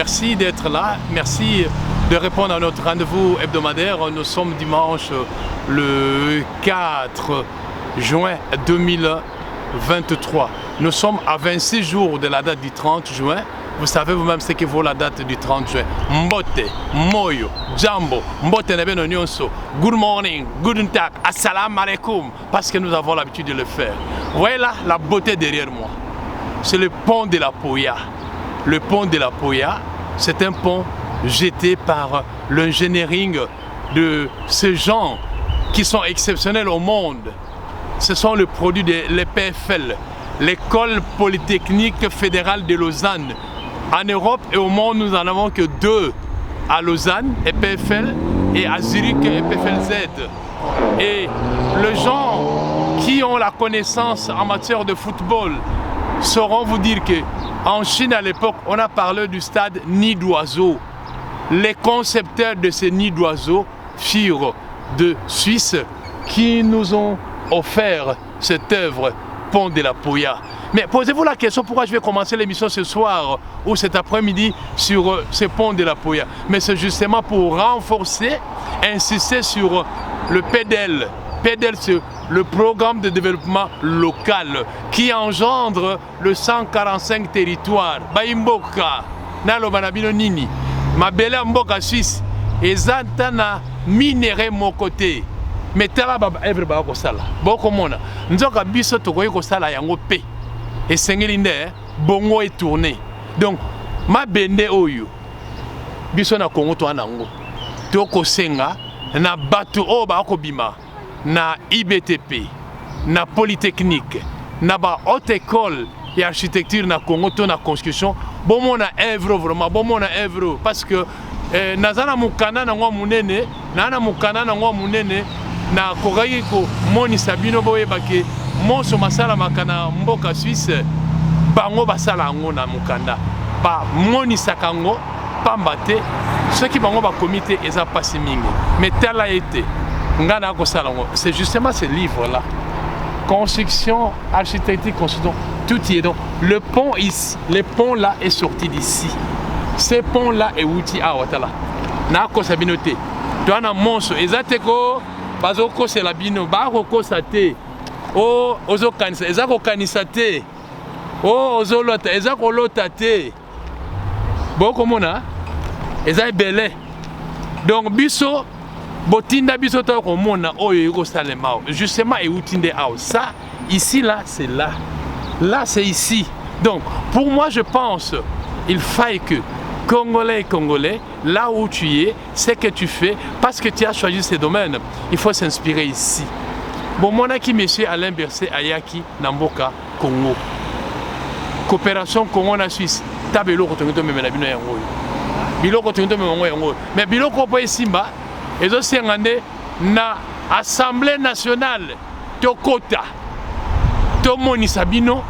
merci d'être là, merci de répondre à notre rendez-vous hebdomadaire. Nous sommes dimanche le 4 juin 2023. Nous sommes à 26 jours de la date du 30 juin. Vous savez vous-même ce que vaut la date du 30 juin. Mbote, Moyo, Jambo, Mbote Nebeno Nyonso, good morning, good tag, assalamu alaikum, parce que nous avons l'habitude de le faire. Vous voyez là la beauté derrière moi. C'est le pont de la Poya. Le pont de la Poya, c'est un pont jeté par l'engineering de ces gens qui sont exceptionnels au monde. Ce sont les produits de l'EPFL, l'École Polytechnique Fédérale de Lausanne. En Europe et au monde, nous n'en avons que deux. À Lausanne, EPFL, et à Zurich, EPFLZ. Et les gens qui ont la connaissance en matière de football sauront vous dire qu'en Chine, à l'époque, on a parlé du stade Nid d'oiseau. Les concepteurs de ces nids d'oiseaux furent de Suisse qui nous ont offert cette œuvre, Pont de la Poya. Mais posez-vous la question pourquoi je vais commencer l'émission ce soir ou cet après-midi sur ce pont de la Poya. Mais c'est justement pour renforcer, insister sur le PDL. PDL, c'est le programme de développement local qui engendre le 145 territoires. Baimboka, Nalobanabino Nini, Mabele Mboka Suisse, et Zantana minéré mon côté. Mais tala baba everybody ko sala boko mona nzoka biso tokoyi ko sala yango pe esengeli nde bongo est tourné. Donc ma bende oyo biso na Congo to anango toko senga na bato o ba ko bima na IBTP na Polytechnique na ba haute école et architecture na Congo to na construction bon mona œuvre vraiment bon mona œuvre parce que nazana mukana na ngwa munene na mukana na ngwa munene na kokai ko moni sabino boye bake monso masala makana mboka Suisse bango basala ngo na mukanda ba moni sakango pambate ceux qui bango ba comité eza pasi mingi mais tel a été ngana ko sala ngo c'est justement ce livre là construction architecture construction tout y est. Donc le pont ici, le pont là est sorti d'ici, ce pont là est outil à Ouattara na ko sabinote to na monso ezateko bazoko c'est la bino baroko sate o ozo kanisa ezako kanisa te o ozo lota ezako lota te boko mona ezai belé. Donc biso botinda biso to ko mona oyo yiko salema justement et outinde ao ça ici là c'est là c'est ici. Donc pour moi je pense il faille que Congolais et Congolais, là où tu es, c'est que tu fais, parce que tu as choisi ces domaines, il faut s'inspirer ici. Bon, mon aki monsieur Alain Berset Ayaki, Namboka, Congo. Coopération Congo-Suisse. Ta biloko tonto me na bino yango. Biloko tonto me yango yango. Mais biloko po esimba, ezo sengande na Assemblée nationale to kota. To monisa bino,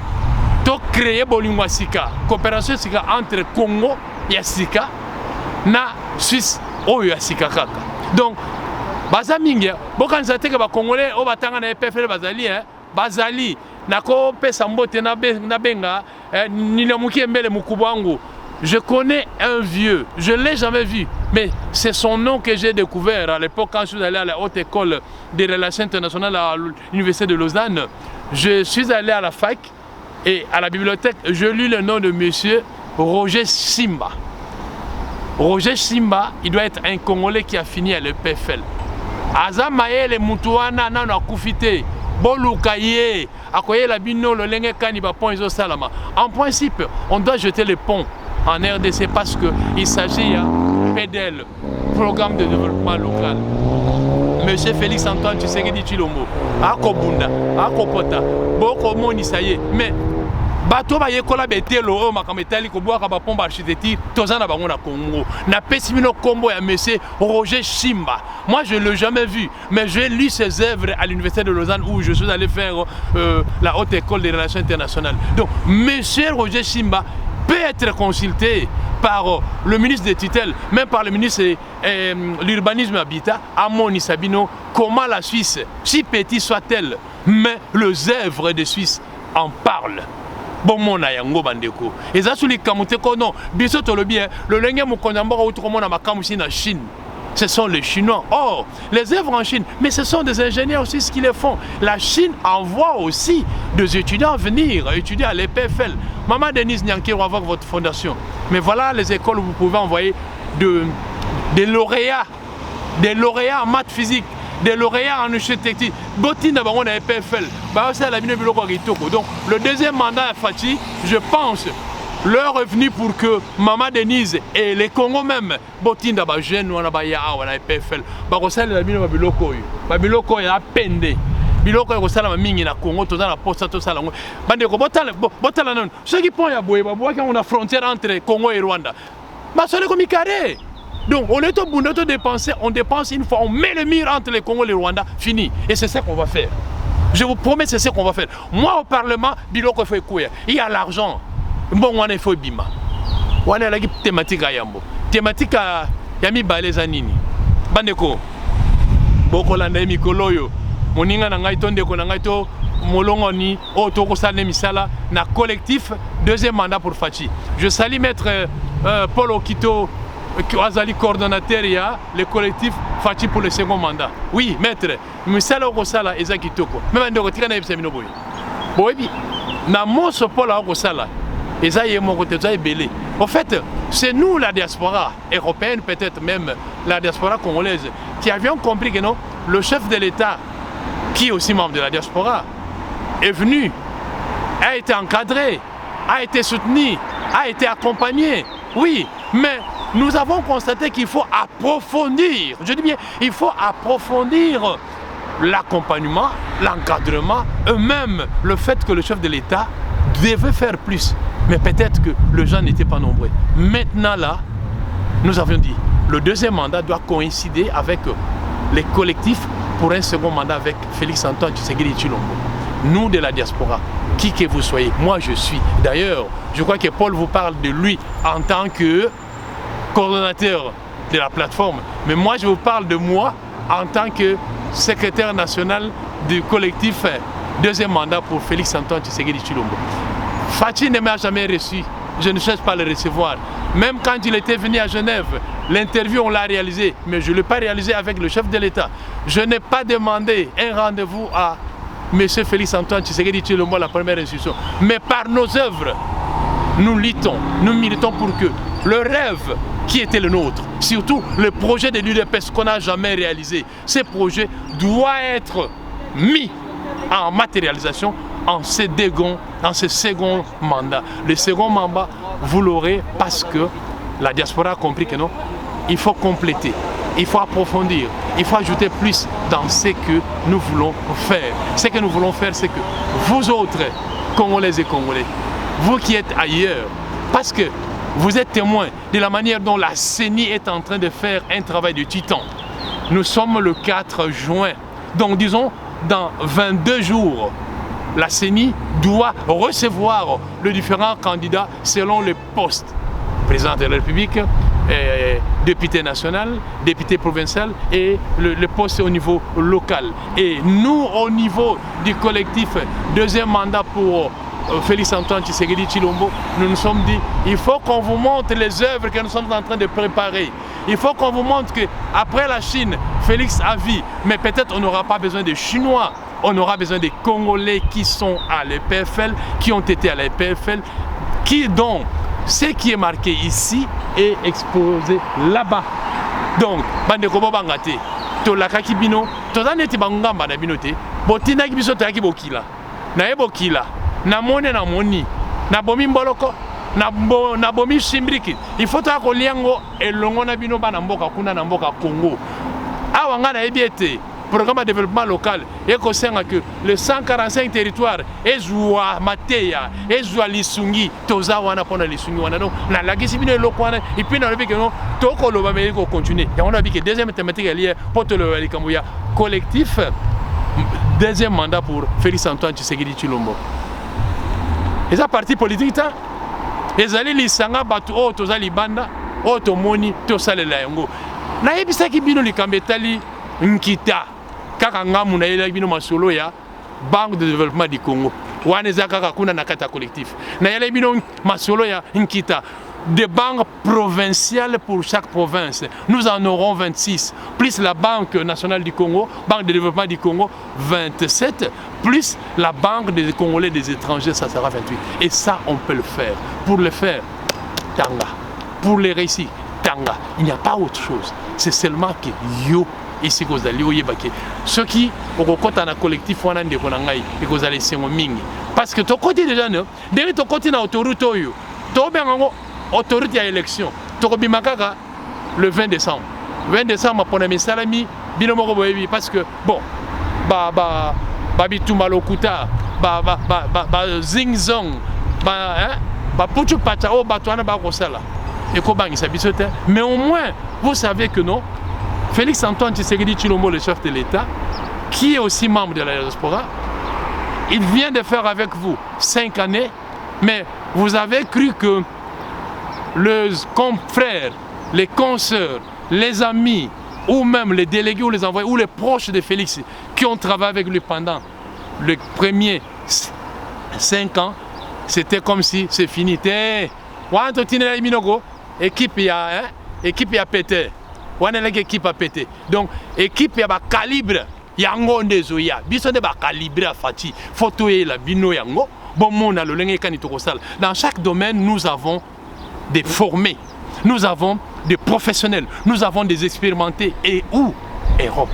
to créer bolingwa sika. Coopération sika entre Congo ya sika na Suisse oyo ya sika kaka. Donc baza mingi bokanisa teke ba congolais o batanga na EPFL bazali bazali nako pesa mbote na benga nina muki mbele mukubwangu. Je connais un vieux, je l'ai jamais vu, mais c'est son nom que j'ai découvert à l'époque quand je suis allé à la haute école des relations internationales à l'université de Lausanne. Je suis allé à la fac et à la bibliothèque, je lis le nom de monsieur Roger Simba. Roger Simba, il doit être un Congolais qui a fini à l'EPFL. Azamaye le mutuana nano akufite. Bolukaye, akoye la bino le lenge kani ba pont iso salama. En principe, on doit jeter les ponts en RDC parce que il s'agit de PDL, Programme de développement local. Monsieur Félix Antoine Tshisekedi Tshilombo, akobunda, akopota, boko moni ça y est, mais bato ba yekola betelo o makametali ko boaka ba pomba architecture tozana bango na Congo na pesimino kombo ya monsieur Roger Simba. Moi je l'ai jamais vu mais j'ai lu ses œuvres à l'université de Lausanne où je suis allé faire la haute école des relations internationales. Donc monsieur Roger Simba peut être consulté par le ministre des tutelles, même par le ministre de l'urbanisme et habitat, Amoni Sabino, comment la Suisse, si petit soit-elle, mais les œuvres de Suisse en parlent. bon mona yango bandeko eza suli kamute ko non biso to le bien le lenge mo konamba ko to mona makamusi na Chine. Ce sont les Chinois. Or, les œuvres en Chine, mais ce sont des ingénieurs aussi ce qu'ils les font. La Chine envoie aussi des étudiants venir étudier à l'EPFL. Maman Denise Nyanké va avoir votre fondation. Mais voilà les écoles où vous pouvez envoyer des lauréats en maths physique, des lauréats en échec technique. Botina on a EPFL. Donc le deuxième mandat à Fati, je pense, l'heure est venue pour que Maman Denise et les Congos même, Botinda ba jeune wana ba ya wana EPFL, ba kosala la bino biloko oyo. Ba biloko ya pende. Biloko ya kosala mingi na Congo toza na posta to sala ngo. Bande ko botala non. Ceux qui pont ya boye ba boya on a frontière entre Congo et Rwanda. Ba sole ko mikare. Donc on est au bout de dépenser, on dépense une fois, on met le mur entre les Congo et le Rwanda, fini. Et c'est ça qu'on va faire. Je vous promets, c'est ce qu'on va faire. Moi au Parlement, biloko faut écouer. Il y a l'argent. Bon, on a fait bima. On a la thématique à Yambo. Thématique à Yami Baleza Nini. Bandeko. Boko landa mikoloyo. Moninga na ngai tonde ko na ngai to molongoni auto ko sala misala na collectif deuxième mandat pour Fati. Je salue maître Paul Okito Azali coordonnateur il y a le collectif Fati pour le second mandat. Oui, maître. Misala ko sala ezaki toko. Même ndeko tika na yebisa bino boy. Boyebi na moso Paul ko sala. En fait, c'est nous, la diaspora européenne, peut-être même la diaspora congolaise, qui avions compris que non, le chef de l'État, qui est aussi membre de la diaspora, est venu, a été encadré, a été soutenu, a été accompagné. Oui, mais nous avons constaté qu'il faut approfondir, je dis bien, il faut approfondir l'accompagnement, l'encadrement, et même le fait que le chef de l'État devait faire plus. Mais peut-être que les gens n'étaient pas nombreux. Maintenant là, nous avions dit, le deuxième mandat doit coïncider avec les collectifs pour un second mandat avec Félix Antoine Tshisekedi Tshilombo. Nous de la diaspora, qui que vous soyez, moi je suis. D'ailleurs, je crois que Paul vous parle de lui en tant que coordonnateur de la plateforme. Mais moi je vous parle de moi en tant que secrétaire national du collectif deuxième mandat pour Félix Antoine Tshisekedi Tshilombo. Fati ne m'a jamais reçu, je ne cherche pas à le recevoir. Même quand il était venu à Genève, l'interview on l'a réalisé, mais je ne l'ai pas réalisé avec le chef de l'État. Je n'ai pas demandé un rendez-vous à M. Félix Antoine Tshisekedi Tshilombo, la première institution. Mais par nos œuvres, nous luttons, nous militons pour que le rêve qui était le nôtre, surtout le projet de l'UDPS qu'on n'a jamais réalisé, ce projet doit être mis en matérialisation en ce second mandat. Le second mandat, vous l'aurez parce que la diaspora a compris que non, il faut compléter, il faut approfondir, il faut ajouter plus dans ce que nous voulons faire. Ce que nous voulons faire, c'est que vous autres, Congolais et Congolais, vous qui êtes ailleurs, parce que vous êtes témoins de la manière dont la CENI est en train de faire un travail de titan. Nous sommes le 4 juin, donc disons dans 22 jours, la CENI doit recevoir les différents candidats selon les postes. Président de la République, député national, député provincial et le poste au niveau local. Et nous, au niveau du collectif deuxième mandat pour Félix Antoine Tshisekedi Tshilombo, nous nous sommes dit, il faut qu'on vous montre les œuvres que nous sommes en train de préparer. Il faut qu'on vous montre qu'après la Chine, Félix a vu, mais peut-être on n'aura pas besoin de Chinois. On aura besoin des Congolais qui sont à l'EPFL, qui ont été à l'EPFL, dont ce qui est marqué ici est exposé là-bas. Donc, bandeko bangate, to lakaki bino, to zaneti bangamba na binote, botina ki biso taki bokila. Na ebokila, na mone na moni, na bomi mboloko, na bomi shimbriki. Il faut ta ko liango elongo na bino bana mboka kuna na mboka Congo. Awa nga na ebiete. Programme de développement local et que le 145 territoires ezwa mateya ezwa lisungi toza wana pona lisungi wana donc na la kisibino lokwana et puis na lobi que non toko loba mais ko continuer et on a vu que deuxième thématique liée pour le likambuya collectif deuxième mandat pour Félix Antoine Tshisekedi Tshilombo. Et ça parti politique ta ezali lisanga batu o toza libanda o to moni to salela yango na yebisa ki bino likambetali nkita kaka ngamu na yela bino masolo ya Banque de développement du Congo. Wanezaka kuna nakata collectif. Na yale bino masolo ya nkita. Des banques provinciales pour chaque province. Nous en aurons 26, plus la Banque nationale du Congo, Banque de développement du Congo, 27, plus la Banque des Congolais des étrangers, ça sera 28. Et ça, on peut le faire. Pour le faire, tanga. Pour les récits, tanga. Il n'y a pas autre chose. C'est seulement que yo, ici, vous allez au yébake. Ceux qui, au côté d'un collectif, on a des konangai, et vous allez se mingi. Parce que ton côté déjà, derrière ton côté, dans l'autoroute, tu bien autorité à l'élection. Tokobimakaka le 20 décembre. 20 décembre, pour mes salami, binomoko boyebi parce que bon, bitumba lokuta, zing zong, puchu pachao batuana ba kosala. Et kobangi sa bisote. Mais au moins, vous savez que non, Félix Antoine Tshisekedi Tshilombo, le chef de l'État, qui est aussi membre de la diaspora, il vient de faire avec vous 5 années, mais vous avez cru que les confrères, les consoeurs, les amis, ou même les délégués ou les envoyés, ou les proches de Félix qui ont travaillé avec lui pendant les premiers 5 ans, c'était comme si c'est fini. Équipe a pété. Équipe a pété. Donc, équipe a calibre. Yango ndezoya. Biso de ba calibre a fati. Photo et la bino yango. Bon, mon a le lenge kanitokosal. Dans chaque domaine, nous avons des formés, nous avons des professionnels, nous avons des expérimentés et où Europe.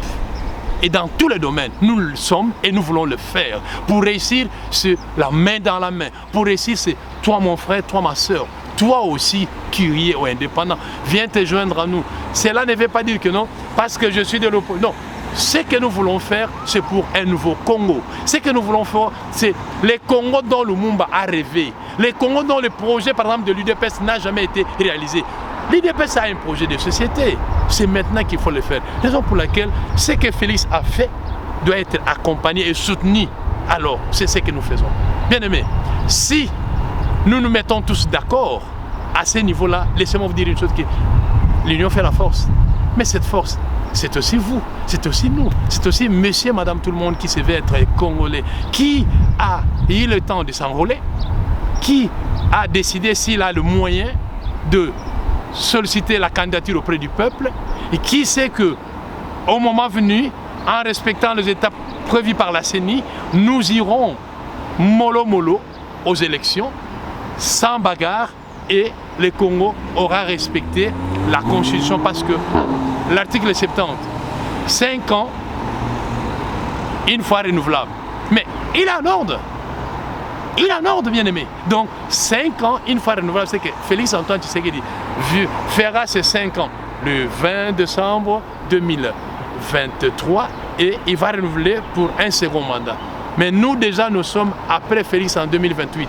Et dans tous les domaines, nous le sommes et nous voulons le faire. Pour réussir, c'est la main dans la main. Pour réussir, c'est toi mon frère, toi ma soeur, toi aussi curieux ou indépendant, viens te joindre à nous. Cela ne veut pas dire que non, parce que je suis de l'opposition. Non. Ce que nous voulons faire, c'est pour un nouveau Congo. Ce que nous voulons faire, c'est les Congos dont le Mumba a rêvé. Les Congos dont le projet, par exemple, de l'UDPS n'a jamais été réalisé. L'UDPS a un projet de société. C'est maintenant qu'il faut le faire. Raison pour laquelle ce que Félix a fait doit être accompagné et soutenu. Alors, c'est ce que nous faisons. Bien aimés, si nous nous mettons tous d'accord à ce niveau-là, laissez-moi vous dire une chose, que l'union fait la force. Mais cette force, c'est aussi vous, c'est aussi nous, c'est aussi monsieur, madame, tout le monde qui se veut être congolais, qui a eu le temps de s'enrôler, qui a décidé s'il a le moyen de solliciter la candidature auprès du peuple et qui sait que au moment venu, en respectant les étapes prévues par la CENI, nous irons mollo mollo aux élections sans bagarre et le Congo aura respecté la Constitution parce que l'article 70, 5 ans, une fois renouvelable. Mais il est en ordre. Il est en ordre, bien aimé. Donc, 5 ans, une fois renouvelable, c'est que Félix Antoine Tshisekedi fera ses 5 ans le 20 décembre 2023 et il va renouveler pour un second mandat. Mais nous, déjà, nous sommes après Félix en 2028.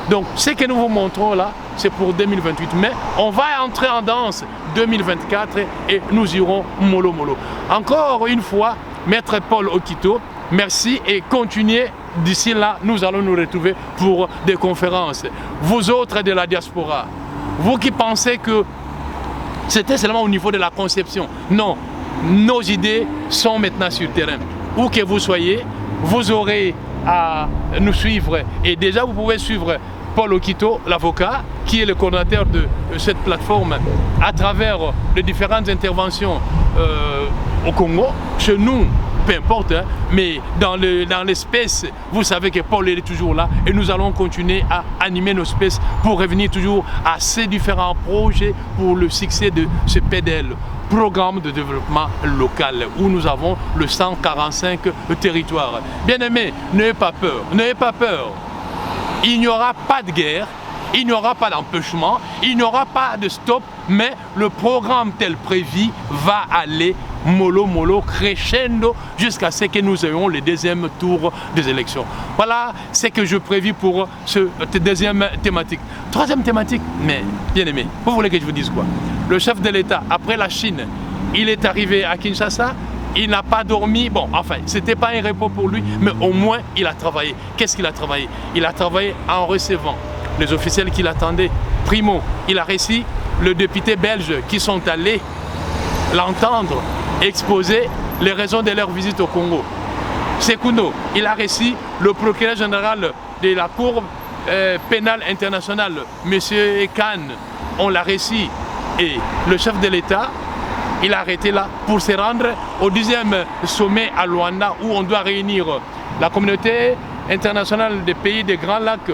Donc, ce que nous vous montrons là, c'est pour 2028. Mais on va entrer en danse 2024 et nous irons mollo mollo. Encore une fois, Maître Paul Okito, merci et continuez. D'ici là, nous allons nous retrouver pour des conférences. Vous autres de la diaspora, vous qui pensez que c'était seulement au niveau de la conception. Non, nos idées sont maintenant sur le terrain. Où que vous soyez, vous aurez à nous suivre. Et déjà, vous pouvez suivre Paul Okito, l'avocat, qui est le coordinateur de cette plateforme à travers les différentes interventions au Congo, chez nous, peu importe, hein, mais dans l'espèce, vous savez que Paul est toujours là et nous allons continuer à animer nos espèces pour revenir toujours à ces différents projets pour le succès de ce PDL, Programme de développement local, où nous avons le 145 territoires. Bien aimés, n'ayez pas peur, n'ayez pas peur. Il n'y aura pas de guerre, il n'y aura pas d'empêchement, il n'y aura pas de stop, mais le programme tel prévu va aller mollo mollo, crescendo, jusqu'à ce que nous ayons le deuxième tour des élections. Voilà ce que je prévis pour cette deuxième thématique. Troisième thématique, mais bien aimé, vous voulez que je vous dise quoi? Le chef de l'État, après la Chine, il est arrivé à Kinshasa, il n'a pas dormi, bon, enfin, c'était pas un repos pour lui, mais au moins, il a travaillé. Qu'est-ce qu'il a travaillé? Il a travaillé en recevant les officiels qui l'attendaient. Primo, il a reçu le député belge qui sont allés l'entendre exposer les raisons de leur visite au Congo. Secundo, il a reçu le procureur général de la Cour pénale internationale, M. Khan, on l'a réussi. Et le chef de l'État, il a arrêté là pour se rendre au 10e sommet à Luanda où on doit réunir la communauté internationale des pays des Grands Lacs.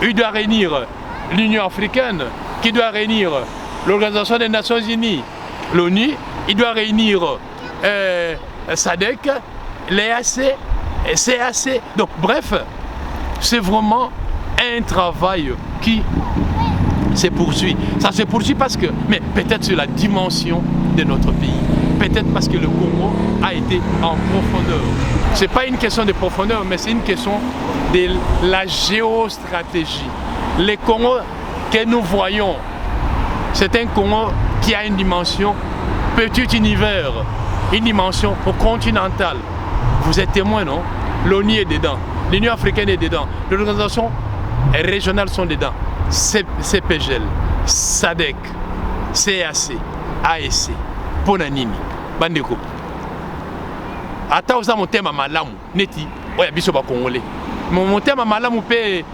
Il doit réunir l'Union africaine, qui doit réunir l'Organisation des Nations Unies, l'ONU, il doit réunir SADC, l'EAC, CAC. Donc bref, c'est vraiment un travail qui se poursuit. Ça se poursuit parce que, mais peut-être sur la dimension de notre pays. Peut-être parce que le Congo a été en profondeur. Ce n'est pas une question de profondeur, mais c'est une question de la géostratégie. Le Congo que nous voyons, c'est un Congo qui a une dimension petit univers, une dimension continentale. Vous êtes témoin, non? L'ONU est dedans, l'Union africaine est dedans, les organisations régionales sont dedans. CPGL, SADC, CAC, AEC, Ponanini, Bandeko. Ata oza motema malamu neti oya biso ba congolais. Motema malamu pe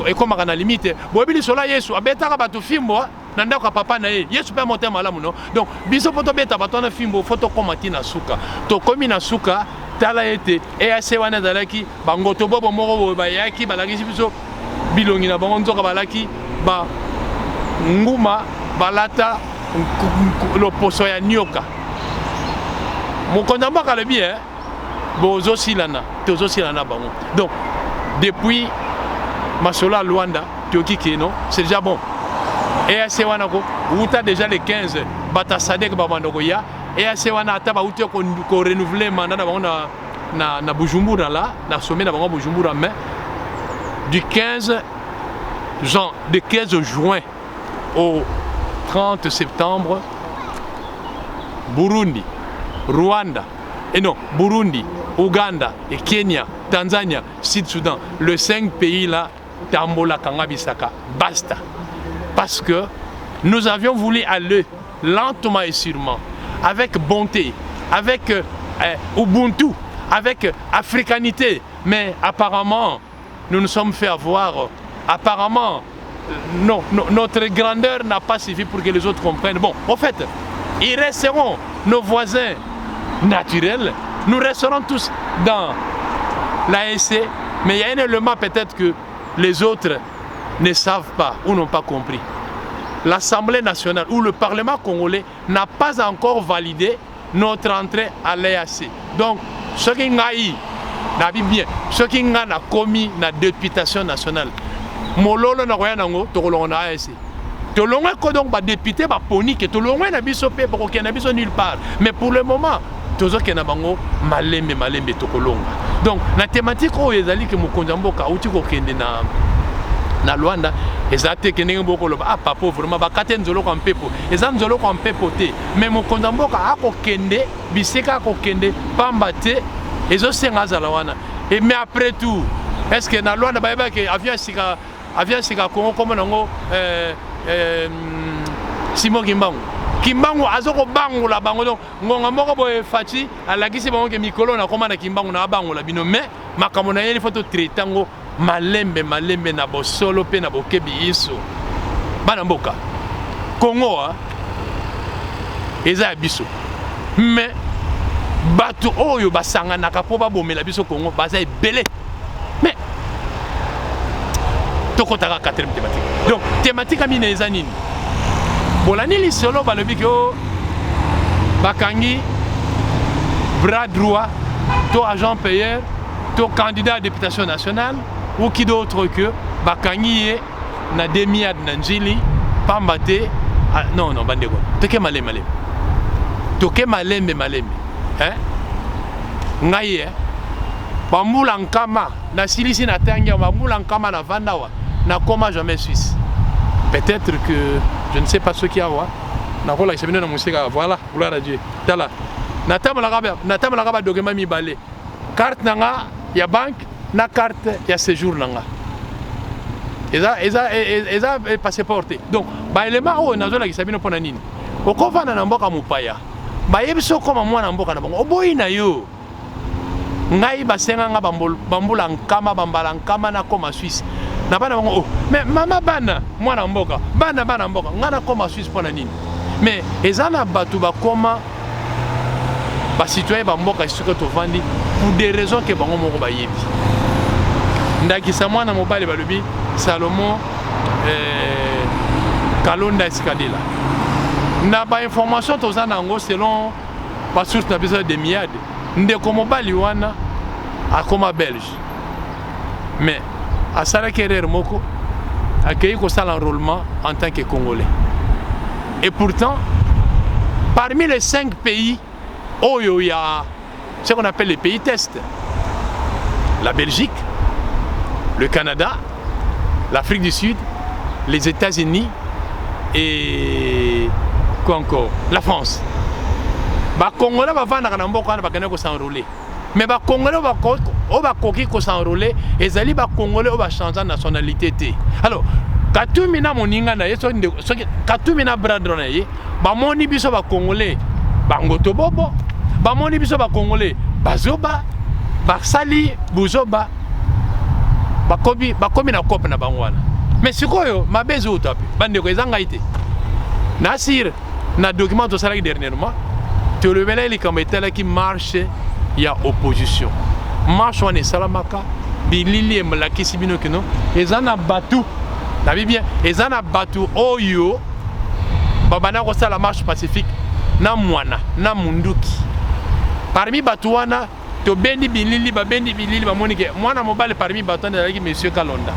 ekomaka na limite. Boyebili sola Yesu abetaka bato fimbo na ndako ya papa na ye. Yesu pe motema malamu no. Donc biso poto beta bato na fimbo foto komati na suka. To komi na suka tala ete EAC wana zalaki bangoto bobo moko bayaki balakisi biso bilongi na bango nzoka balaki ba nguma balata loposo ya nyoka. Mokonzi mboka alobi bozo silana tozo silana bango. Donc depuis Masola Luanda Tokiki non c'est déjà bon. EAC wana ko uta déjà les 15 bata sadek babandoko ya EAC wana ata ba uta ko renouveler mandat na bango na Bujumbura là na sommet na bango Bujumbura mais du 15 juin au 30 septembre, Burundi, Rwanda, et non, Burundi, Ouganda, et Kenya, Tanzania, Sud-Soudan, les 5 pays-là, Tambola, Kangabisaka, basta. Parce que nous avions voulu aller lentement et sûrement, avec bonté, avec Ubuntu, avec africanité, mais apparemment, nous nous sommes fait avoir, apparemment, non, notre grandeur n'a pas suffi pour que les autres comprennent. Bon, en fait, ils resteront nos voisins naturels, nous resterons tous dans l'AEC, mais il y a un élément peut-être que les autres ne savent pas ou n'ont pas compris. L'Assemblée nationale ou le Parlement congolais n'a pas encore validé notre entrée à l'AEC. Donc, ce qui a bien, ce qui a commis la députation nationale, mololo na koya nango tokolonga na AEC. Tolonga ko donc ba député ba poni ke tolonga na biso pe ba ko na biso nulle part. Mais pour le moment, tozo ke na bango malembe tokolonga. Donc la thématique o ezali ke mokonzi mboka uti ko kende na Luanda ezate ke ndenge mboko loba ah papa vraiment ba kate nzolo ko mpepo. Eza nzolo ko mpepo te. Mais mokonzi mboka ako kende biseka ko kende pamba te ezo senga zala wana. Et mais après tout, est-ce que na Luanda ba yeba ke avion sika Congo comme nango Simon Kimbangu azoko bango la bango donc ngonga moko boye fati alakisi bango ke mikolo na komana Kimbangu na bango la bino mais makambo na yeli photo traitango malembe na bosolo pe na bokebi iso bana mboka Congo eza biso mais bato oyo basangana ka po ba bomela biso Congo baza ebele mais tokotaka quatrième thématique. Donc thématique a mine eza nini? Bolani li solo balobi ko bakangi bras droit to agent payeur to candidat à députation nationale ou qui d'autre que bakangi na demiad na njili pambate non bandeko toke malembe hein ngai bambula nkama na silisi na tangia bambula nkama na vandawa na koma jamais Suisse. Peut-être que je ne sais pas ce qu'il y a na kola kisabino na musika voilà gloire à Dieu tala na tama la document mi balé carte nanga ya banque na carte ya séjour nanga eza passeport. Donc ba élément o nazo la kisabino pona nini okova na mboka mupaya ba yebiso koma mwana mboka na bango oboyi na yo ngai basenga nga bambula nkama bambala nkama na koma Suisse na bana bango mais mama bana mwana mboka bana mboka nga na koma Suisse pona nini mais ezana batu bakoma ba citoyen ba mboka siko to vandi pour des raisons que bango moko ba yebi ndakisa mwana mobali balobi Salomon Kalonda Escadela na ba information to zana ngo selon ba source na besoin de miade ndeko mobali wana akoma belge mais à Sala Kerer Moko accueilli comme ça l'enrôlement en tant que Congolais. Et pourtant, parmi les 5 pays où il y a ce qu'on appelle les pays tests, la Belgique, le Canada, l'Afrique du Sud, les États-Unis et quoi encore, la France. Les Congolais vont s'enrôler. Mais les Congolais vont s'enrôler et les Congolais vont changer de nationalité. Alors, quand mina moninga na yeso quand mina bradro na ye ba moni biso ba Congolais bangoto bobo ba moni biso ba Congolais bazoba basali buzoba bakobi na kope na bangwana. Mais sikoyo mabezo utapi bande ko ezanga ite nasir na document to salaki dernièrement te révélé les commettants qui marche il y a opposition marche on est salamaka bilili mlaki sibino kino ezana batu la bien ezana batu oyo babana ko sala marche pacifique na mwana na munduki parmi batu wana to bendi bilili ba monike mwana mobile parmi batu na ki monsieur Kalonda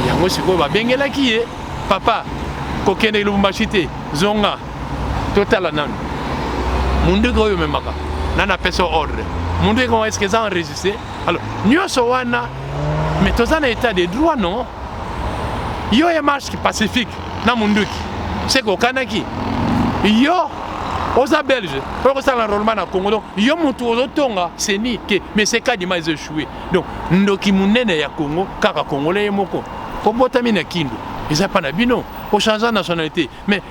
yango siko ba bengela ki papa ko kende Lubumbashi te zonga total nan munduki oyo memaka nana peso ordre munduki ko est-ce que ça enregistré alors nyoso wana mais tozana état de droit non yo e marche pacifique na munduki c'est ko kanaki yo oza belge pour ça l'enrôlement na Congo donc yo mutu ozotonga c'est ni que mais c'est cas d'image échoué donc ndoki munene ya Congo kaka congolais moko ko botami na kindu eza pas na bino ko changer de nationalité mais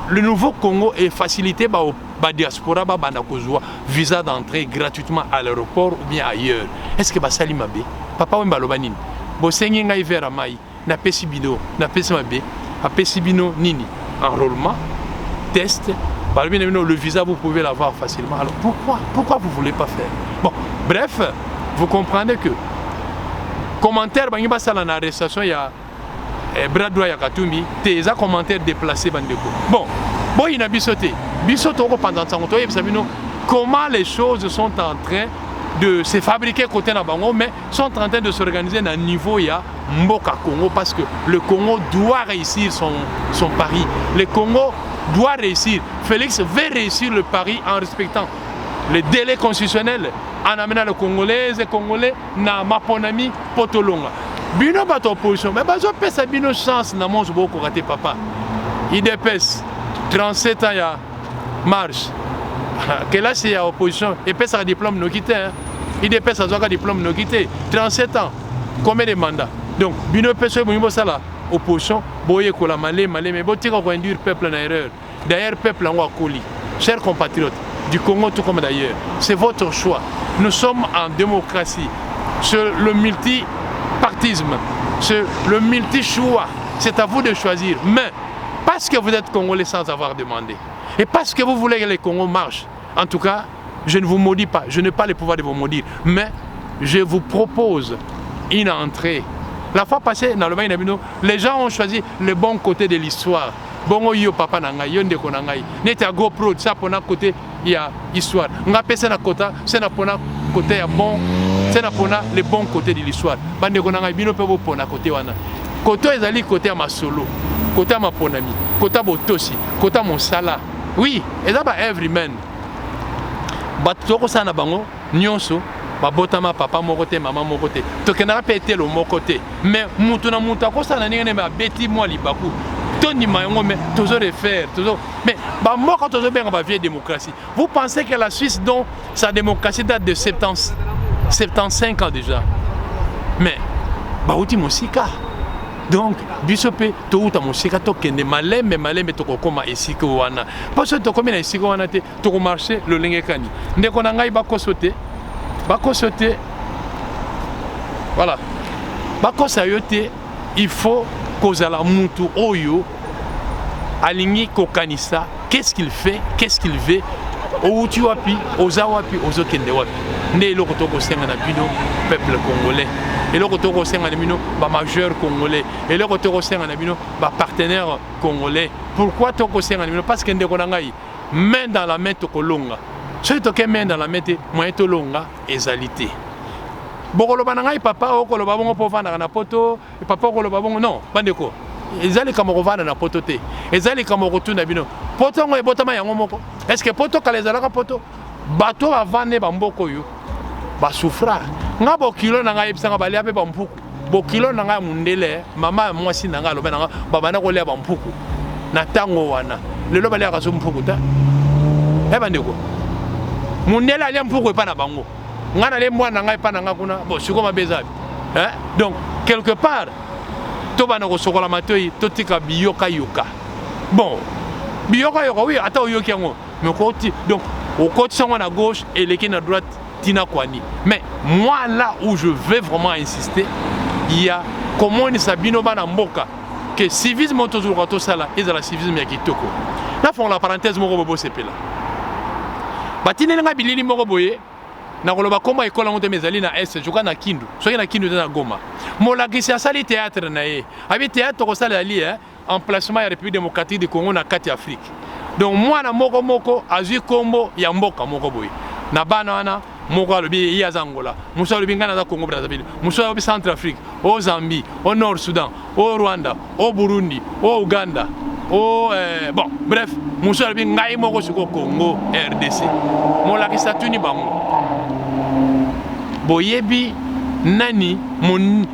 le nouveau Congo est facilité par la diaspora banda kozwa visa d'entrée gratuitement à l'aéroport ou bien ailleurs est-ce que basali mabe papa wemba lobanini bosengi ngai vera mai na pesibino na pesimabé a pesibino nini enrôlement test par le visa vous pouvez l'avoir facilement alors pourquoi vous voulez pas faire bon bref vous comprenez que commentaire bangi basala na arrestation ya Bradwa ya Katumbi tes commentaires déplacés bandeko bon boy na bisoté bisoto ko pendant ça comment les choses sont en train de se fabriquer côté na bango mais sont en train de s'organiser à niveau ya Mboka Congo parce que le Congo doit réussir son pari. Le Congo doit réussir. Félix veut réussir le pari en respectant les délais constitutionnels en amenant les Congolais na maponami potolonga. Bino bato opposition mais bazo pesa bino chance na monzo boko raté papa. IDPS 37 ans ya marche. Que là c'est ya opposition et pesa un diplôme no quitté hein. IDPS a un diplôme no quitté 37 ans. Combien de mandats? Donc bino pesa bonimo sala opposition boye ko la malé mais botika ko induire peuple en erreur. D'ailleurs peuple en wakoli. Chers compatriotes du Congo tout comme d'ailleurs, c'est votre choix. Nous sommes en démocratie. C'est le multipartisme, c'est le multi-choix. C'est à vous de choisir. Mais parce que vous êtes Congolais sans avoir demandé, et parce que vous voulez que les Congos marchent, en tout cas, je ne vous maudis pas, je n'ai pas le pouvoir de vous maudire, mais je vous propose une entrée. La fois passée, dans le Bain Nabino, les gens ont choisi le bon côté de l'histoire. Bongo yo papa nangai, yo ndeko nangai. Nete a GoPro, ça pour un côté il y a histoire. Ngapé c'est na kota, c'est na pour un côté ya bon, c'est na pour le bon côté de l'histoire. Bandeko nangai bino pe bo pour na côté wana. Côté ezali côté à masolo, côté à maponami, côté à botosi, côté à monsala. Oui, et ça ba everyman. Batoko sana bango nyonso. Babotama papa mon côté maman mon côté to kenara pété le mon côté mais mutu na mutu akosana ningene ba beti moi libaku toni mayango mais toujours refaire toujours mais ba moi quand toujours bien ba vieille démocratie vous pensez que la Suisse dont sa démocratie date de 75 ans déjà mais ba uti mosika donc bisope to uta mosika to kende maleme to kokoma esika wana parce que to komina esika wana te to ko marcher le lengekani ndeko na ngai ba kosote sauter. Voilà. Sauter, il faut que la mutu oyo aligné kokanisa. Qu'est-ce qu'il fait? Qu'est-ce qu'il veut? Outi wapi, oza wapi, ozo kende wapi. Né le kotoko senga na bino peuple congolais. Et le kotoko senga na bino ba majeur congolais. Et le kotoko senga na bino ba partenaire congolais. Pourquoi toko senga na bino? Parce que ndeko na ngai main dans la main tokolonga. Soki toke main dans la main te moyen tolonga ezalité. Bokoloba na ngai papa okoloba bongo po vanda na poto, papa okoloba bongo non, bandeko. Ezali kama kovanda na poto te. Ezali kama kotuna bino. Poto ngo ebotama yango moko. Est-ce que poto kalezalaka poto? Bato bavande bamboko yo. Ba souffra. Nga bo kilo na ngai ebisanga balia pe bampuku. Bo kilo na ngai mundele, mama mwasi na ngai lobe na ngai babana ko lia bampuku. Na tango wana. Lelo balia ka so mpuku ta. Bandeko. Mundele alia mpuku epa na bango. Nga na le mwana ngai pa na ngai kuna. Bo siko mabezabi. Donc quelque part tobana ko sokola matoi totika biyoka yoka. Bon, biyoka yoka oui, ata oyoki yango. Mais côté donc au côté sur à gauche et l'équipe à droite Tina Kwani. Mais moi là où je veux vraiment insister, il y a comment on s'abino bana mboka que civisme toujours tout ça là et la civisme ya kitoko. Là font la parenthèse moko bobo sepela. Batine nga bilili moko boye. Na koloba koma école en mezali na est joka na Kindu soki na Kindu na Goma molakisi asali théâtre na ye abi théâtre ko sala ali emplacement ya République démocratique du Congo na kati Afrique donc moi na moko azui kombo ya mboka moko boy na bana wana moko alobi ya Angola muso alobi ngana za Congo Brazzaville muso alobi Centrafrique au Zambie au Nord Soudan au Rwanda au Burundi au Uganda bon bref muso alobi ngai moko siko Congo RDC molakisa tuni bango boyebi nani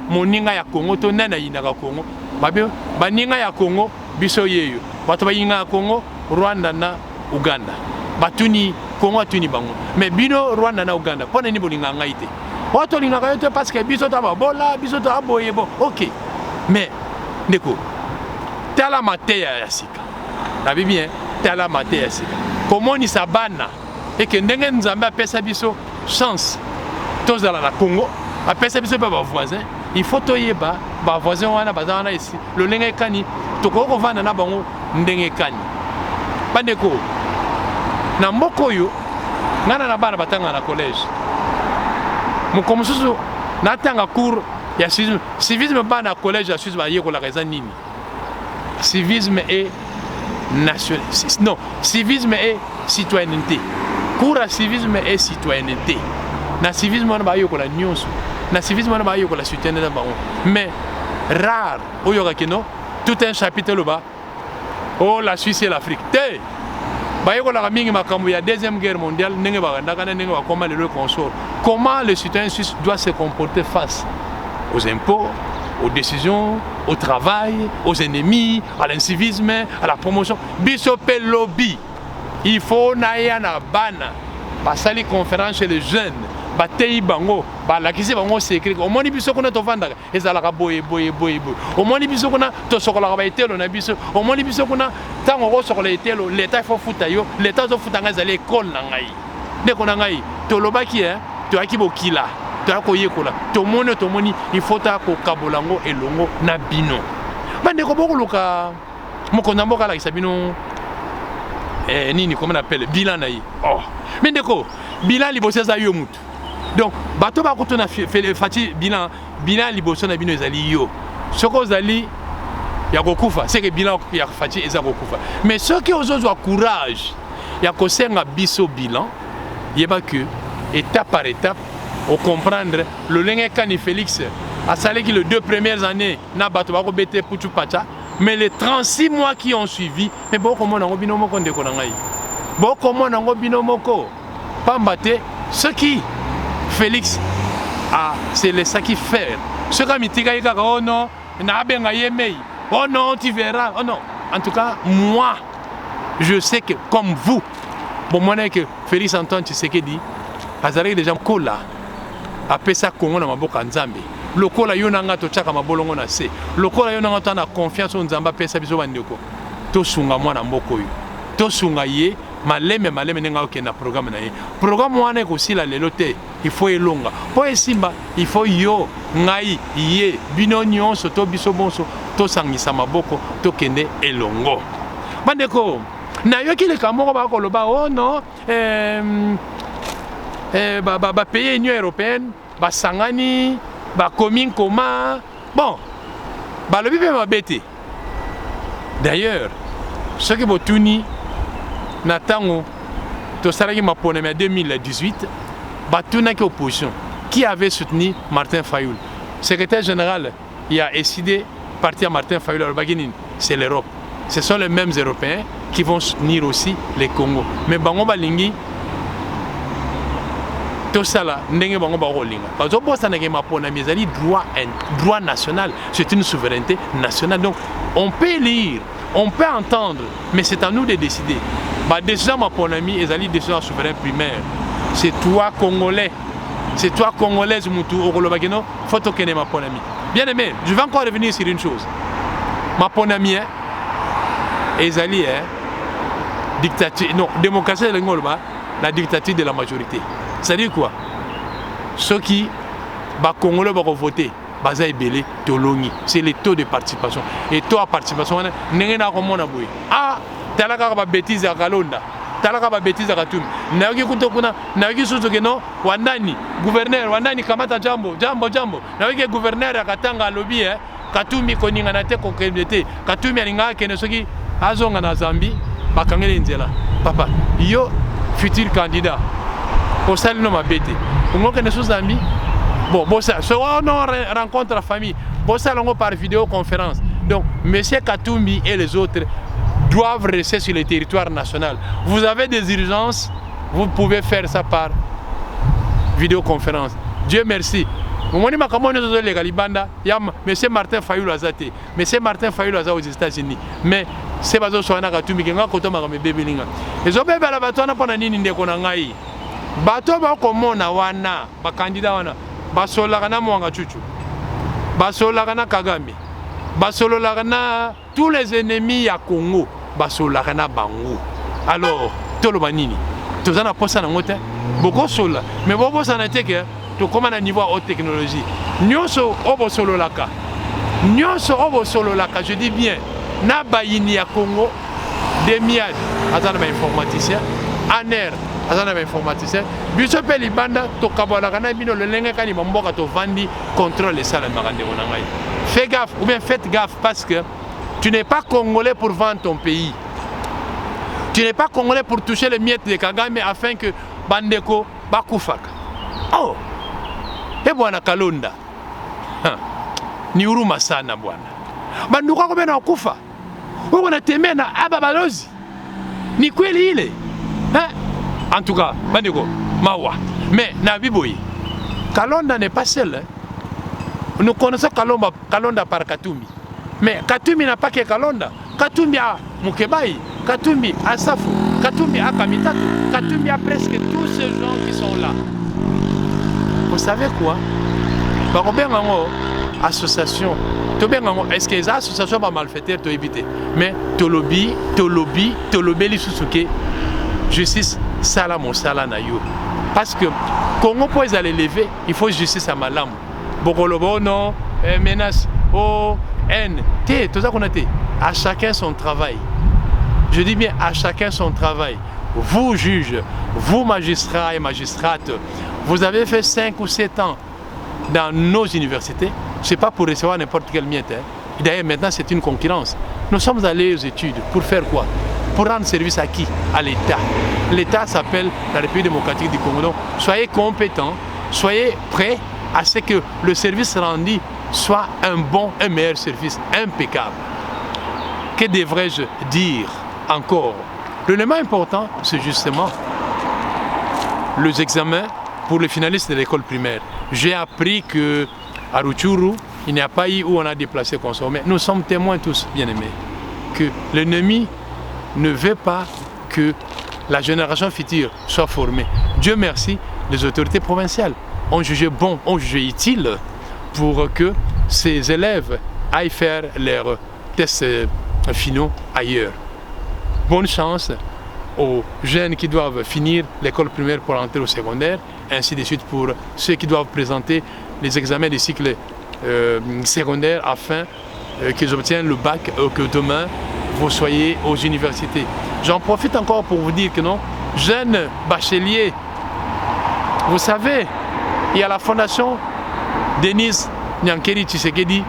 moninga ya Congo to nana yinaka Congo baninga ya Congo biso yeyo bato bayinga ya Congo Rwanda na Uganda batuni Congo atuni bango mais bino Rwanda na Uganda pona ni bolinga ngai te wato linga kayote parce que biso ta babola biso ta boye bon OK mais ndeko tala mateya ya sika na bien tala mateya ya sika comment ni sabana et que ndenge nzambe apesa biso chance tous dans la Congo après ça biso ba voisin il faut toyeba ba voisin wana bazana ici le lenge kani toko vanda na bango ndenge kani bandeko na mboko yo ngana na bana batanga na collège mukomususu na tanga cours ya civisme bana collège ya Suisse ba yeko la raison nini civisme et national non civisme et citoyenneté cours à civisme et citoyenneté na civisme on ba yoko la nyonso na civisme on ba yoko la citoyenneté ba mais rare oyoka keno tout un chapitre là-bas oh la Suisse et l'Afrique té ba yoko la mingi makambo ya deuxième guerre mondiale ndenge ba ndaka ndenge ba comment le consort comment le citoyen suisse doit se comporter face aux impôts aux décisions au travail aux ennemis à l'incivisme à la promotion biso pe lobby il faut naia na bana basali conférence chez les jeunes batei bango balakisi bango secret omoni biso kuna tovanda ezalaka boye omoni biso kuna tosokola ba etelo na biso omoni biso kuna tango ko sokola etelo l'état faut futa yo l'état zo futa ngazali école na ngai ndeko na ngai tolobaki to aki bokila to akoyekola tomoni il faut ta ko kabolango elongo na bino bandeko bokoluka mokonza mboka la kisabino nini comment on appelle bilan na yi oh mais ndeko bilan liboso za yo mutu donc bato ba kutuna fati bilan liboso na bino ezali yo soko zali ya kokufa c'est que bilan ya fati eza kokufa mais ceux qui ont courage ya kosenga biso bilan yeba que étape par étape au comprendre le lenge kani Félix a salé que les 2 premières années na bato ba ko bete puchu pacha mais les 36 mois qui ont suivi mais bon comment on bino moko ndeko na ngai bon comment on bino moko pambate ce qui Félix a c'est le ça qui faire ce qui mitika yaka oh non na benga yemei oh non tu verras oh non en tout cas moi je sais que comme vous bon moi que Félix Antoine Tshisekedi azali des gens kola après ça Congo na maboka nzambe lokola yo nanga to chaka mabolongo na se lokola yo nanga to na confiance on nzamba pesa biso bandeko to sunga mwana mboko yo to sunga ye maleme nenga okenda programme na ye programme wana ko sila lelo te il faut elonga. Pour esimba, il faut yo, ngai, ye, bino nyonso, to biso bonso, to sangisa maboko, to kende elongo. Bandeko, na yo ki le kamoko ba koloba, oh non, pays Union européenne, ba sangani, ba commune commun, bon, ba le bibe mabete. D'ailleurs, ce que vous tournez, Natango, tout ça qui m'a poney en 2018, Batouna qui opposition, qui avait soutenu Martin Fayoul. Secrétaire général, il a décidé de partir à Martin Fayoul à Baguinin, c'est l'Europe. Ce sont les mêmes Européens qui vont soutenir aussi les Congo. Mais Bango Balingi, tout ça là, n'est pas Balingi. Parce que ça n'est pas droit national, c'est une souveraineté nationale. Donc on peut lire, on peut entendre, mais c'est à nous de décider. Bah, déjà, mon ami, ils allaient décider souverain primaire. C'est toi, Congolais. C'est toi, Congolais, Moutou, Orolobageno, faut que ma mon ami. Bien aimé, je vais encore revenir sur une chose. Ma mon ami, ils allaient, dictature, non, démocratie de l'Angolba, la dictature de la majorité. C'est-à-dire quoi? Ceux qui, bah, Congolais vont voter. C'est le taux de participation. Et taux de participation, ah, talaka ba bêtise à Kalonda, talaka ba bêtise à Katum. Naoki kutokuna, naoki suzuki no, wandani, gouverneur, wandani kamata jambo. Naoki gouverneur à Katanga lobby, Katumi koninga na te kokendete, Katumi alinga kene soki azonga na Zambie, bakangele nzela. Papa, yo futur candidat. Au salut no mabete. Ungo kene so Zambie. Bon, ça, on rencontre la famille. Bon, ça, on par vidéoconférence. Donc, M. Katumbi et les autres doivent rester sur le territoire national. Vous avez des urgences, vous pouvez faire ça par vidéoconférence. Dieu merci. M. Martin Fayoul Azate, M. Martin Fayoul Azate aux États-Unis. Mais c'est pas ça que Katumbi qui a koto ma bébé linga. Et ont la bateau na pona nini ndeko na ngai. Bateau ba komona wana, ba candidat wana. Basolagana Mwanga Chuchu, Basolagana Kagame, Basolagana tous les ennemis à Congo, Basolagana Bango. Alors, Tolobanini, tout ça n'a pas ça dans le temps. Beaucoup sola, mais beaucoup ça n'a été que tout comme à niveau haute technologie. Nyoso obo solo laka, Nyoso obo solo laka, je dis bien, na bayini à Congo, Demiad, azana informaticien, Aner. Azana informaticien, biso pe libanda to kabola kana bino le lenga kani mamboka to vandi contrôle les salles magande onangai. Fais gaffe ou bien faites gaffe parce que tu n'es pas congolais pour vendre ton pays. Tu n'es pas congolais pour toucher les miettes de Kagame afin que bandeko bakufaka. Oh. Et bwana Kalonda. Ni huruma sana bwana. Banduka kwa na kufa. Wewe unatemea na ababalozi. Ni kweli ile. En tout cas, Bandeko, Mawa. Mais Nabiboui, Kalonda n'est pas seul. Nous connaissons Kalonda par Katumbi. Mais Katumbi n'a pas que Kalonda. Katumbi a Mukebai, Katumbi a Safou, Katumbi a Kamitatu, Katumbi a presque tous ces gens qui sont là. Vous savez quoi? Association. Est-ce que les associations sont malfaiteurs pour éviter? Mais Tolobi, les Susuke, justice, Salam ou Salanayo. Parce que Congo pour les lever, il faut justice à Malam. Bokolobo, non, menace, oh, haine, tout ça qu'on a été. À chacun son travail. Je dis bien à chacun son travail. Vous juges, vous magistrats et magistrates, vous avez fait 5 ou 7 ans dans nos universités. Ce n'est pas pour recevoir n'importe quelle miette. D'ailleurs, maintenant, c'est une concurrence. Nous sommes allés aux études pour faire quoi? Pour rendre service à qui? À l'État. L'État s'appelle la République démocratique du Congo. Donc, soyez compétents, soyez prêts à ce que le service rendu soit un meilleur service, impeccable. Que devrais-je dire encore? L'élément important, c'est justement les examens pour les finalistes de l'école primaire. J'ai appris qu'à Rutshuru, il n'y a pas eu où on a déplacé consommer. Mais nous sommes témoins tous, bien aimés, que l'ennemi ne veut pas que la génération future soit formée. Dieu merci, les autorités provinciales ont jugé bon, ont jugé utile pour que ces élèves aillent faire leurs tests finaux ailleurs. Bonne chance aux jeunes qui doivent finir l'école primaire pour entrer au secondaire, ainsi de suite pour ceux qui doivent présenter les examens des cycles secondaires afin qu'ils obtiennent le bac et que demain vous soyez aux universités. J'en profite encore pour vous dire que non, jeunes bacheliers, vous savez, il y a la fondation Denis Nyankeri Tshisekedi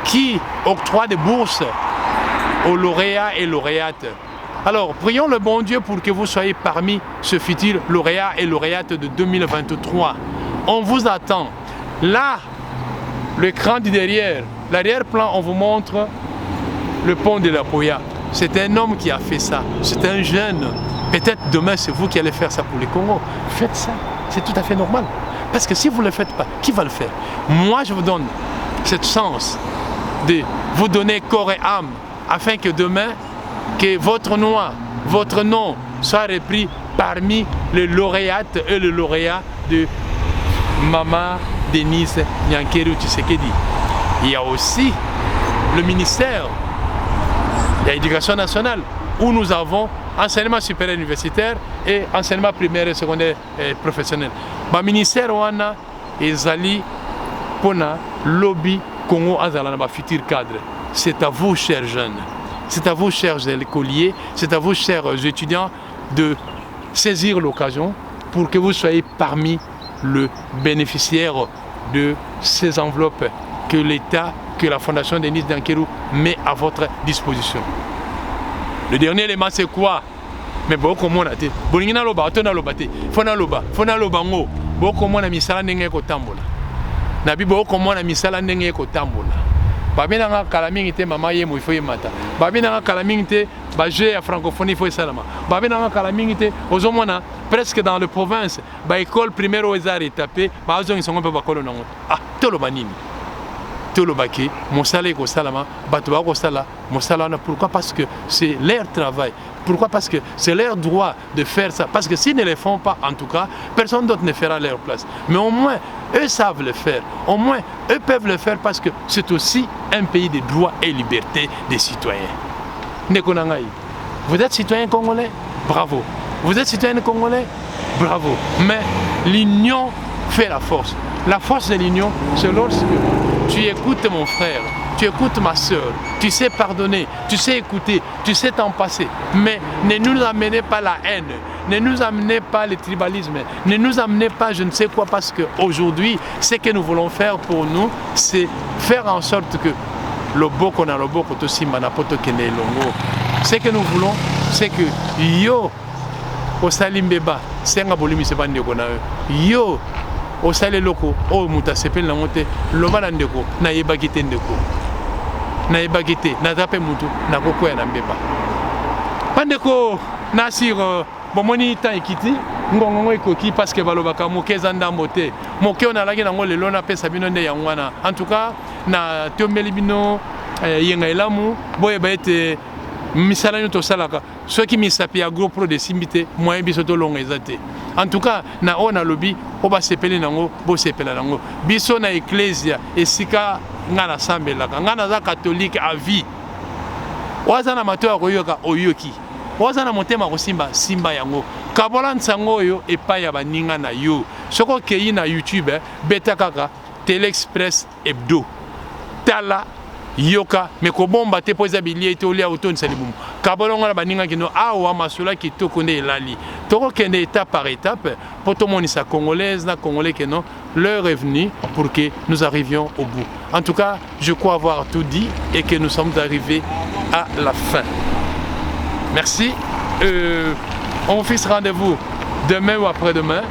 qui octroie des bourses aux lauréats et lauréates. Alors, prions le bon Dieu pour que vous soyez parmi ce futur lauréat et lauréate de 2023. On vous attend. Là, l'écran du derrière, l'arrière-plan, on vous montre le pont de la Poya. C'est un homme qui a fait ça. C'est un jeune. Peut-être demain, c'est vous qui allez faire ça pour les Congo. Faites ça. C'est tout à fait normal. Parce que si vous ne le faites pas, qui va le faire? Moi, je vous donne cette chance de vous donner corps et âme afin que demain, que votre nom soit repris parmi les lauréates et les lauréats de Maman Denise Nyankeri Tshisekedi. Il y a aussi le ministère de l'Éducation nationale où nous avons enseignement supérieur universitaire et enseignement primaire et secondaire et professionnel. Le ministère wana ezali pona lobby Congo azala na futur cadre. C'est à vous, chers jeunes. C'est à vous, chers écoliers, c'est à vous, chers étudiants, de saisir l'occasion pour que vous soyez parmi les bénéficiaires de ces enveloppes que l'État, que la Fondation Denis Nyankeri met à votre disposition. Le dernier élément, c'est quoi? Mais beaucoup de gens bolingina loba, atona loba te, fona loba ngo, beaucoup de gens misala ndenge ko tambola. Nabi beaucoup de gens misala ndenge ko tambola. Babi nanga kalamingi te mama ye mo il faut y mata. Babi nanga kalamingi te ba jeu à francophonie il faut salama. Babi nanga kalamingi te ozomona presque dans les provinces, ba école primaire aux arts tapé, ba ozongi songo pe ba kolo nango. Ah, tolo banini. Tolo baki, mon salaire ko salama, bato ba ko sala, mon salaire pourquoi? Parce que c'est leur travail. Pourquoi? Parce que c'est leur droit de faire ça. Parce que s'ils ne le font pas, en tout cas, personne d'autre ne fera leur place. Mais au moins, eux savent le faire. Au moins, eux peuvent le faire parce que c'est aussi un pays de droits et libertés des citoyens. Vous êtes citoyen congolais? Bravo. Vous êtes citoyen congolais? Bravo. Mais l'union fait la force. La force de l'union, c'est lorsque tu écoutes mon frère, tu écoutes ma soeur, tu sais pardonner, tu sais écouter, tu sais t'en passer. Mais ne nous amenez pas la haine, ne nous amenez pas le tribalisme, ne nous amenez pas je ne sais quoi, parce qu'aujourd'hui, ce que nous voulons faire pour nous, c'est faire en sorte que le boko na le boko to simba na poto kene longo. Ce que nous voulons, c'est que yo au salimbeba, senga bolimi se bande ko na yo au salé loko, oh muta sepel na mote, loba na ndeko na yebakite ndeko. Na yebakite, na tape mutu, na koko ya na mbeba. Pandeko nasir bomoni ta ekiti, ngongo ekoki parce que balobaka moke zanda mbote. Moke on alaki nango lelo na pesa bino nde yangwana. En tout cas, na tomeli bino yenga elamu, boye ba ete misala nyo to salaka. Ceux qui misapi ya gros pro de simbité, moyen biso to longa ezate. En tout cas, na ona lobby, oba sepeli nango, bo sepela nango. Biso na ecclesia esika ngana sambelaka, ngana za catholique à vie. Waza na mato ya koyoka oyoki. Waza na motema kosimba simba yango. Kabola nsango oyo epai ya baninga na yo. Soko kei na YouTube, beta kaka Télé Express Hebdo. Tala yoka me kobomba te poza bilie te olia auto nsalibumu. Kabolonga na baninga kino awa masula ki tokonde elali. Toko kende étape par étape pour tout le monde sa congolaise na congolais que non l'heure est venue pour que nous arrivions au bout. En tout cas, je crois avoir tout dit et que nous sommes arrivés à la fin. Merci. On vous fixe rendez-vous demain ou après-demain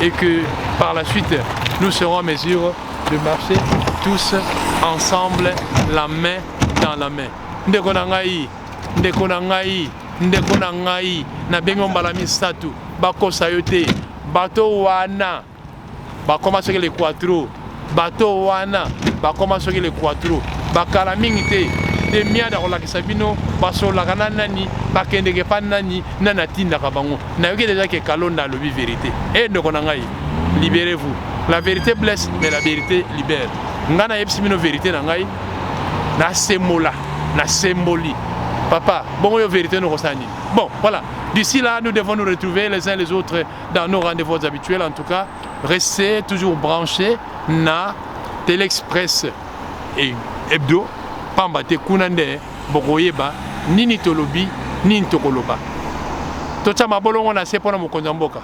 et que par la suite nous serons en mesure de marcher tous ensemble, la main dans la main. Ndeko na ngai, ndeko na ngai, ndeko na ngai, na bengo mbala misatu, bakosa yote, bato wana, bakoma soki le quattro, bato wana, bakoma soki le quattro, bakala mingi te, de miada kolakisa bino, basolaka na nani, bakendeke pa nani, nana tindaka bango. Na yoki déjà que Kalonda lobi vérité. Et ndeko na ngai, libérez-vous. La vérité blesse, mais la vérité libère. Ngana yepsi bino vérité na ngai, na semola, na semboli. Papa, bon, vérité, nous ressentons. Bon, voilà. D'ici là, nous devons nous retrouver les uns les autres dans nos rendez-vous habituels. En tout cas, restez toujours branchés na Télé-Express et Hebdo. Pambate kunande bokoyeba nini tolobi nini tokoloba. Tocha mabolongo na se pona mokonza mboka.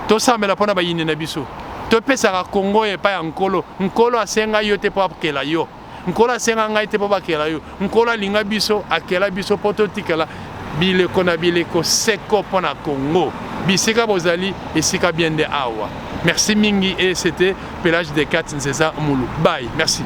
Tosambela pona bayine na biso. Topesaka Congo e pa ya nkolo. Nkolo asenga yo te po akela yo. Nkolo asenga ngai te po bakela yo. Nkolo alinga biso akela biso po totikela bileko na bileko seko pona Congo. Bisika bozali esika bien de awa. Merci mingi et c'était Pelage des 4 Nzeza Moulou. Bye. Merci.